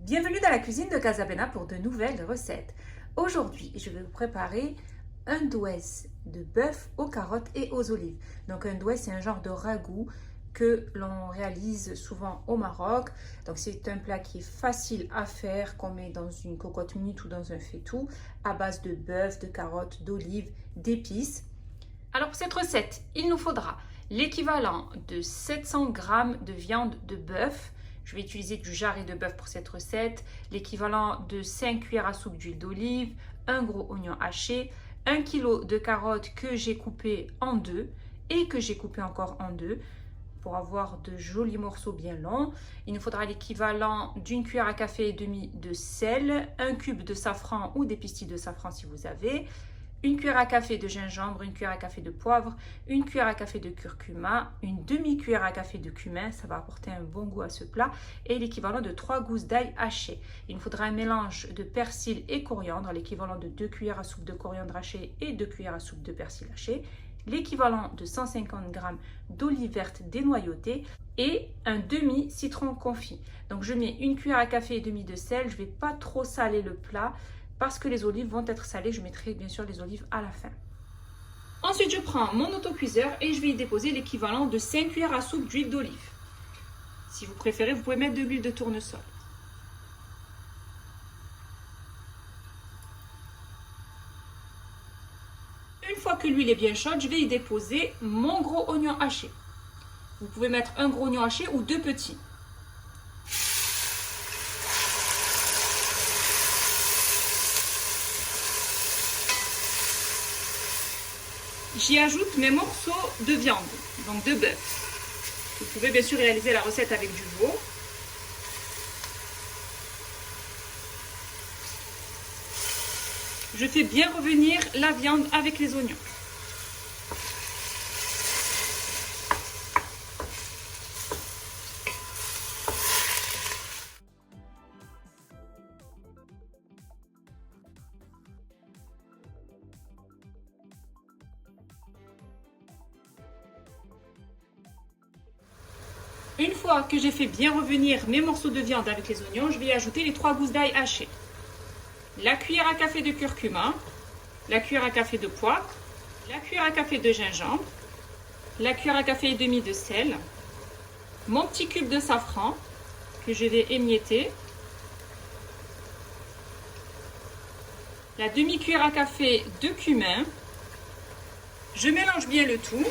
Bienvenue dans la cuisine de Casabena pour de nouvelles recettes. Aujourd'hui, je vais vous préparer un douès de bœuf aux carottes et aux olives. Donc un douès, c'est un genre de ragoût que l'on réalise souvent au Maroc. Donc c'est un plat qui est facile à faire, qu'on met dans une cocotte minute ou dans un faitout, à base de bœuf, de carottes, d'olives, d'épices. Alors pour cette recette, il nous faudra l'équivalent de 700 g de viande de bœuf. Je vais utiliser du jarret de bœuf pour cette recette, l'équivalent de 5 cuillères à soupe d'huile d'olive, un gros oignon haché, 1 kg de carottes que j'ai coupées en deux et que j'ai coupées encore en deux pour avoir de jolis morceaux bien longs. Il nous faudra l'équivalent d'une cuillère à café et demie de sel, un cube de safran ou des pistilles de safran si vous avez, une cuillère à café de gingembre, une cuillère à café de poivre, une cuillère à café de curcuma, une demi-cuillère à café de cumin, ça va apporter un bon goût à ce plat, et l'équivalent de 3 gousses d'ail hachées. Il nous faudra un mélange de persil et coriandre, l'équivalent de 2 cuillères à soupe de coriandre haché et 2 cuillères à soupe de persil haché, l'équivalent de 150 g d'olives vertes dénoyautées et un demi-citron confit. Donc je mets une cuillère à café et demie de sel, je ne vais pas trop saler le plat, parce que les olives vont être salées, je mettrai bien sûr les olives à la fin. Ensuite, je prends mon autocuiseur et je vais y déposer l'équivalent de 5 cuillères à soupe d'huile d'olive. Si vous préférez, vous pouvez mettre de l'huile de tournesol. Une fois que l'huile est bien chaude, je vais y déposer mon gros oignon haché. Vous pouvez mettre un gros oignon haché ou deux petits. J'y ajoute mes morceaux de viande, donc de bœuf. Vous pouvez bien sûr réaliser la recette avec du veau. Je fais bien revenir la viande avec les oignons. Une fois que j'ai fait bien revenir mes morceaux de viande avec les oignons, je vais y ajouter les 3 gousses d'ail hachées, la cuillère à café de curcuma, la cuillère à café de poivre, la cuillère à café de gingembre, la cuillère à café et demie de sel, mon petit cube de safran que je vais émietter, la demi-cuillère à café de cumin. Je mélange bien le tout.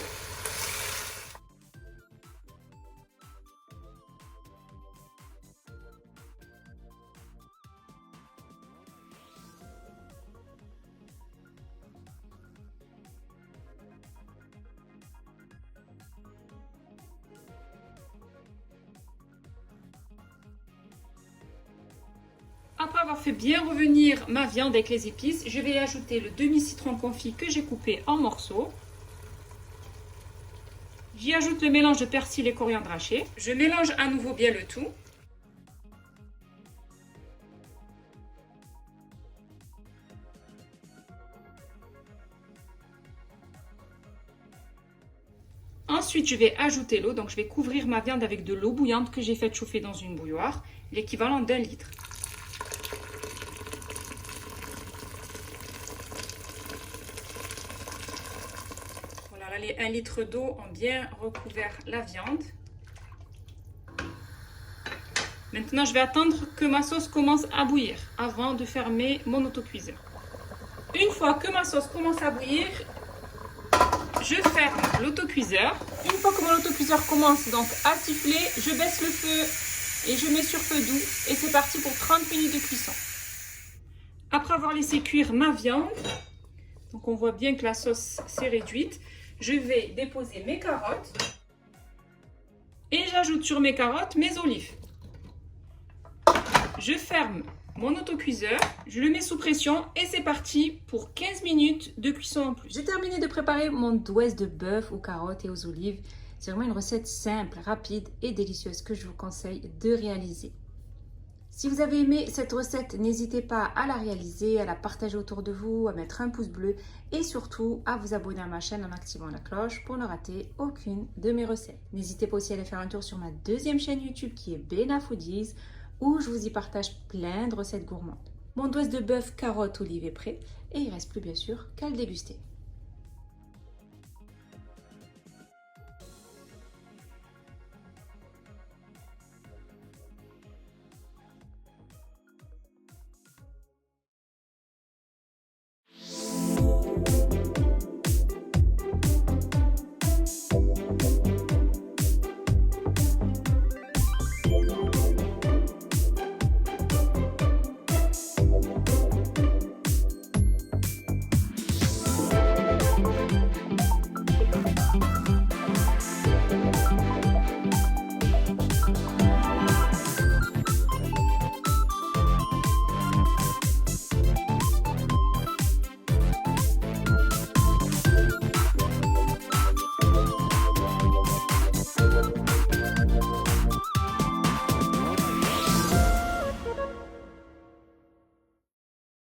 Après avoir fait bien revenir ma viande avec les épices, je vais ajouter le demi-citron confit que j'ai coupé en morceaux. J'y ajoute le mélange de persil et coriandre haché. Je mélange à nouveau bien le tout. Ensuite, je vais ajouter l'eau. Donc, je vais couvrir ma viande avec de l'eau bouillante que j'ai fait chauffer dans une bouilloire, l'équivalent d'1 litre. Voilà, les 1 litre d'eau ont bien recouvert la viande. Maintenant, je vais attendre que ma sauce commence à bouillir avant de fermer mon autocuiseur. Une fois que ma sauce commence à bouillir, je ferme l'autocuiseur. Une fois que mon autocuiseur commence donc à siffler, je baisse le feu et je mets sur feu doux. Et c'est parti pour 30 minutes de cuisson. Après avoir laissé cuire ma viande, donc on voit bien que la sauce s'est réduite, je vais déposer mes carottes et j'ajoute sur mes carottes mes olives. Je ferme mon autocuiseur, je le mets sous pression et c'est parti pour 15 minutes de cuisson en plus. J'ai terminé de préparer mon douesse de bœuf aux carottes et aux olives. C'est vraiment une recette simple, rapide et délicieuse que je vous conseille de réaliser. Si vous avez aimé cette recette, n'hésitez pas à la réaliser, à la partager autour de vous, à mettre un pouce bleu et surtout à vous abonner à ma chaîne en activant la cloche pour ne rater aucune de mes recettes. N'hésitez pas aussi à aller faire un tour sur ma deuxième chaîne YouTube qui est Bena Foodies où je vous y partage plein de recettes gourmandes. Mon douesse de bœuf, carottes, olives est prêt et il ne reste plus bien sûr qu'à le déguster.